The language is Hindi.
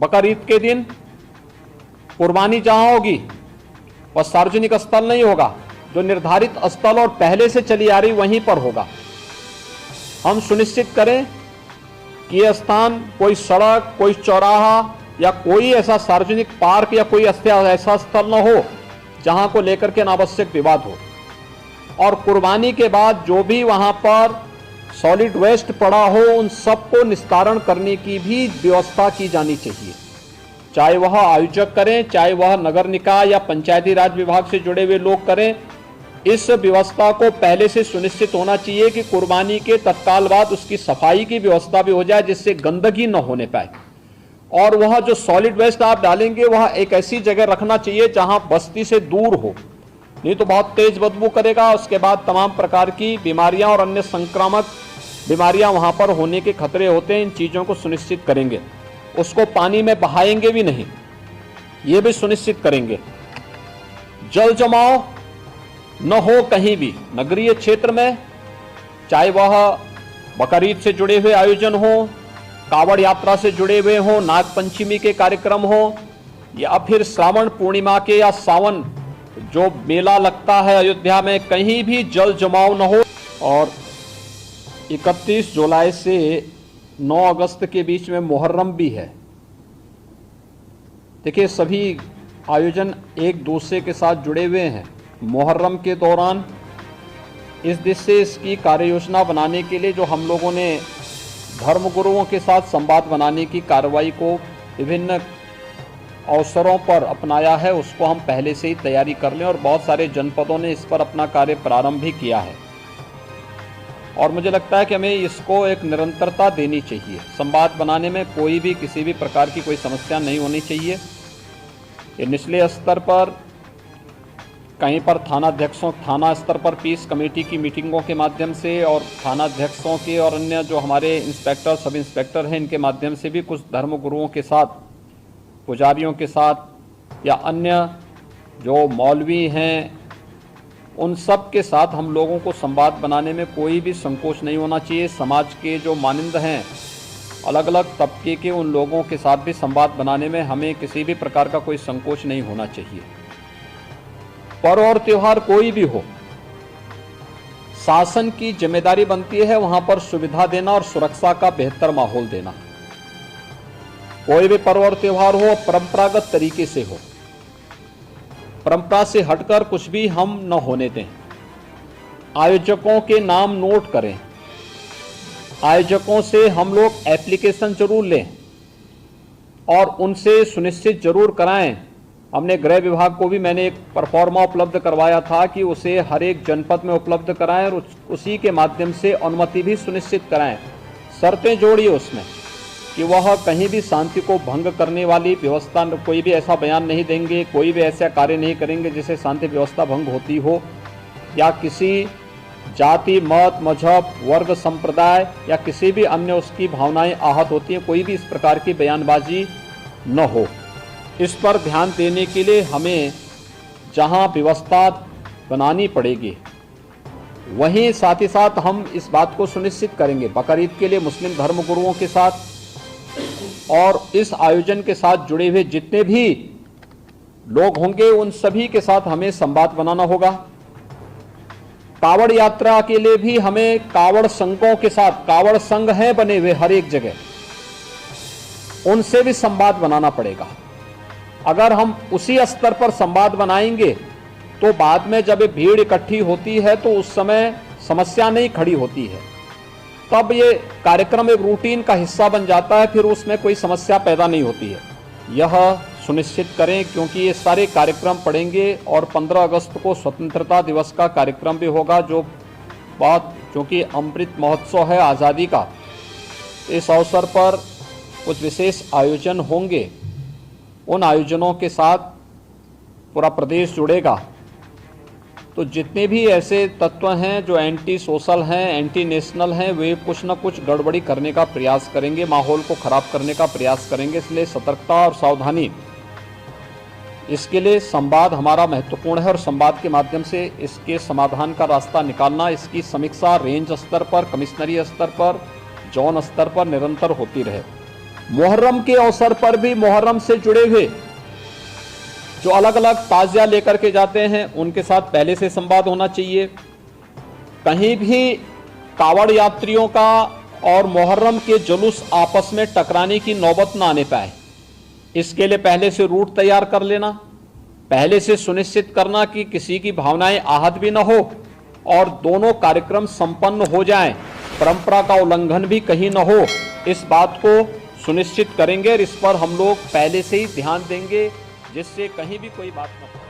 बकरीद के दिन कुर्बानी जहां होगी वह सार्वजनिक स्थल नहीं होगा, जो निर्धारित स्थल और पहले से चली आ रही वहीं पर होगा। हम सुनिश्चित करें कि यह स्थान कोई सड़क, कोई चौराहा या कोई ऐसा सार्वजनिक पार्क या कोई ऐसा स्थल न हो जहां को लेकर के अनावश्यक विवाद हो। और कुर्बानी के बाद जो भी वहां पर सॉलिड वेस्ट पड़ा हो उन सबको निस्तारण करने की भी व्यवस्था की जानी चाहिए, चाहे वह आयोजक करें, चाहे वह नगर निकाय या पंचायती राज विभाग से जुड़े हुए लोग करें। इस व्यवस्था को पहले से सुनिश्चित होना चाहिए कि कुर्बानी के तत्काल बाद उसकी सफाई की व्यवस्था भी हो जाए, जिससे गंदगी न होने पाए। और वह जो सॉलिड वेस्ट आप डालेंगे वह एक ऐसी जगह रखना चाहिए जहां बस्ती से दूर हो, नहीं तो बहुत तेज बदबू करेगा। उसके बाद तमाम प्रकार की बीमारियां और अन्य संक्रामक बीमारियां वहां पर होने के खतरे होते हैं। इन चीजों को सुनिश्चित करेंगे। उसको पानी में बहाएंगे भी नहीं, ये भी सुनिश्चित करेंगे। जल जमाव न हो कहीं भी नगरीय क्षेत्र में, चाहे वह बकरीद से जुड़े हुए आयोजन हो, कावड़ यात्रा से जुड़े हुए हो, नाग पंचमी के कार्यक्रम हो, या फिर श्रावण पूर्णिमा के या सावन जो मेला लगता है अयोध्या में, कहीं भी जल जमाव न हो। और 31 जुलाई से 9 अगस्त के बीच में मुहर्रम भी है। देखिए, सभी आयोजन एक दूसरे के साथ जुड़े हुए हैं। मुहर्रम के दौरान इस दिश से इसकी कार्य योजना बनाने के लिए जो हम लोगों ने धर्मगुरुओं के साथ संवाद बनाने की कार्रवाई को विभिन्न अवसरों पर अपनाया है, उसको हम पहले से ही तैयारी कर लें। और बहुत सारे जनपदों ने इस पर अपना कार्य प्रारंभ भी किया है। और मुझे लगता है कि हमें इसको एक निरंतरता देनी चाहिए। संवाद बनाने में कोई भी किसी भी प्रकार की कोई समस्या नहीं होनी चाहिए। ये निचले स्तर पर कहीं पर थाना स्तर पर पीस कमेटी की मीटिंगों के माध्यम से और थानाध्यक्षों के और अन्य जो हमारे इंस्पेक्टर, सब इंस्पेक्टर हैं, इनके माध्यम से भी कुछ धर्मगुरुओं के साथ, पुजारियों के साथ या अन्य जो मौलवी हैं, उन सब के साथ हम लोगों को संवाद बनाने में कोई भी संकोच नहीं होना चाहिए। समाज के जो मानिंद हैं, अलग अलग तबके के, उन लोगों के साथ भी संवाद बनाने में हमें किसी भी प्रकार का कोई संकोच नहीं होना चाहिए। पर्व और त्योहार कोई भी हो, शासन की जिम्मेदारी बनती है वहां पर सुविधा देना और सुरक्षा का बेहतर माहौल देना। कोई भी पर्व और त्योहार हो, परंपरागत तरीके से हो, परंपरा से हटकर कुछ भी हम न होने दें। आयोजकों के नाम नोट करें, आयोजकों से हम लोग एप्लीकेशन जरूर लें और उनसे सुनिश्चित जरूर कराएं। हमने गृह विभाग को भी मैंने एक परफॉर्मा उपलब्ध करवाया था कि उसे हर एक जनपद में उपलब्ध कराएं और उसी के माध्यम से अनुमति भी सुनिश्चित कराएं। शर्तें जोड़िए उसमें कि वह कहीं भी शांति को भंग करने वाली व्यवस्था, कोई भी ऐसा बयान नहीं देंगे, कोई भी ऐसा कार्य नहीं करेंगे जिससे शांति व्यवस्था भंग होती हो, या किसी जाति, मत, मजहब, वर्ग, संप्रदाय या किसी भी अन्य उसकी भावनाएं आहत होती हैं, कोई भी इस प्रकार की बयानबाजी न हो। इस पर ध्यान देने के लिए हमें जहां व्यवस्था बनानी पड़ेगी, वहीं साथ ही साथ हम इस बात को सुनिश्चित करेंगे बकरीद के लिए मुस्लिम धर्मगुरुओं के साथ और इस आयोजन के साथ जुड़े हुए जितने भी लोग होंगे उन सभी के साथ हमें संवाद बनाना होगा। कावड़ यात्रा के लिए भी हमें कावड़ संघों के साथ, कावड़ संघ हैं बने हुए हर एक जगह, उनसे भी संवाद बनाना पड़ेगा। अगर हम उसी स्तर पर संवाद बनाएंगे तो बाद में जब भीड़ इकट्ठी होती है तो उस समय समस्या नहीं खड़ी होती है, तब ये कार्यक्रम एक रूटीन का हिस्सा बन जाता है, फिर उसमें कोई समस्या पैदा नहीं होती है। यह सुनिश्चित करें क्योंकि ये सारे कार्यक्रम पड़ेंगे और 15 अगस्त को स्वतंत्रता दिवस का कार्यक्रम भी होगा, जो बात क्योंकि अमृत महोत्सव है आज़ादी का, इस अवसर पर कुछ विशेष आयोजन होंगे। उन आयोजनों के साथ पूरा प्रदेश जुड़ेगा। तो जितने भी ऐसे तत्व हैं जो एंटी सोशल हैं, एंटी नेशनल हैं, वे कुछ न कुछ गड़बड़ी करने का प्रयास करेंगे, माहौल को खराब करने का प्रयास करेंगे। इसलिए सतर्कता और सावधानी, इसके लिए संवाद हमारा महत्वपूर्ण है और संवाद के माध्यम से इसके समाधान का रास्ता निकालना, इसकी समीक्षा रेंज स्तर पर, कमिश्नरी स्तर पर, जोन स्तर पर निरंतर होती रहे। मुहर्रम के अवसर पर भी मुहर्रम से जुड़े हुए जो अलग अलग ताजिया लेकर के जाते हैं उनके साथ पहले से संवाद होना चाहिए। कहीं भी कावड़ यात्रियों का और मुहर्रम के जुलूस आपस में टकराने की नौबत ना आने पाए, इसके लिए पहले से रूट तैयार कर लेना, पहले से सुनिश्चित करना कि किसी की भावनाएं आहत भी न हो और दोनों कार्यक्रम संपन्न हो जाएं, परंपरा का उल्लंघन भी कहीं न हो, इस बात को सुनिश्चित करेंगे और इस पर हम लोग पहले से ही ध्यान देंगे जिससे कहीं भी कोई बात न हो।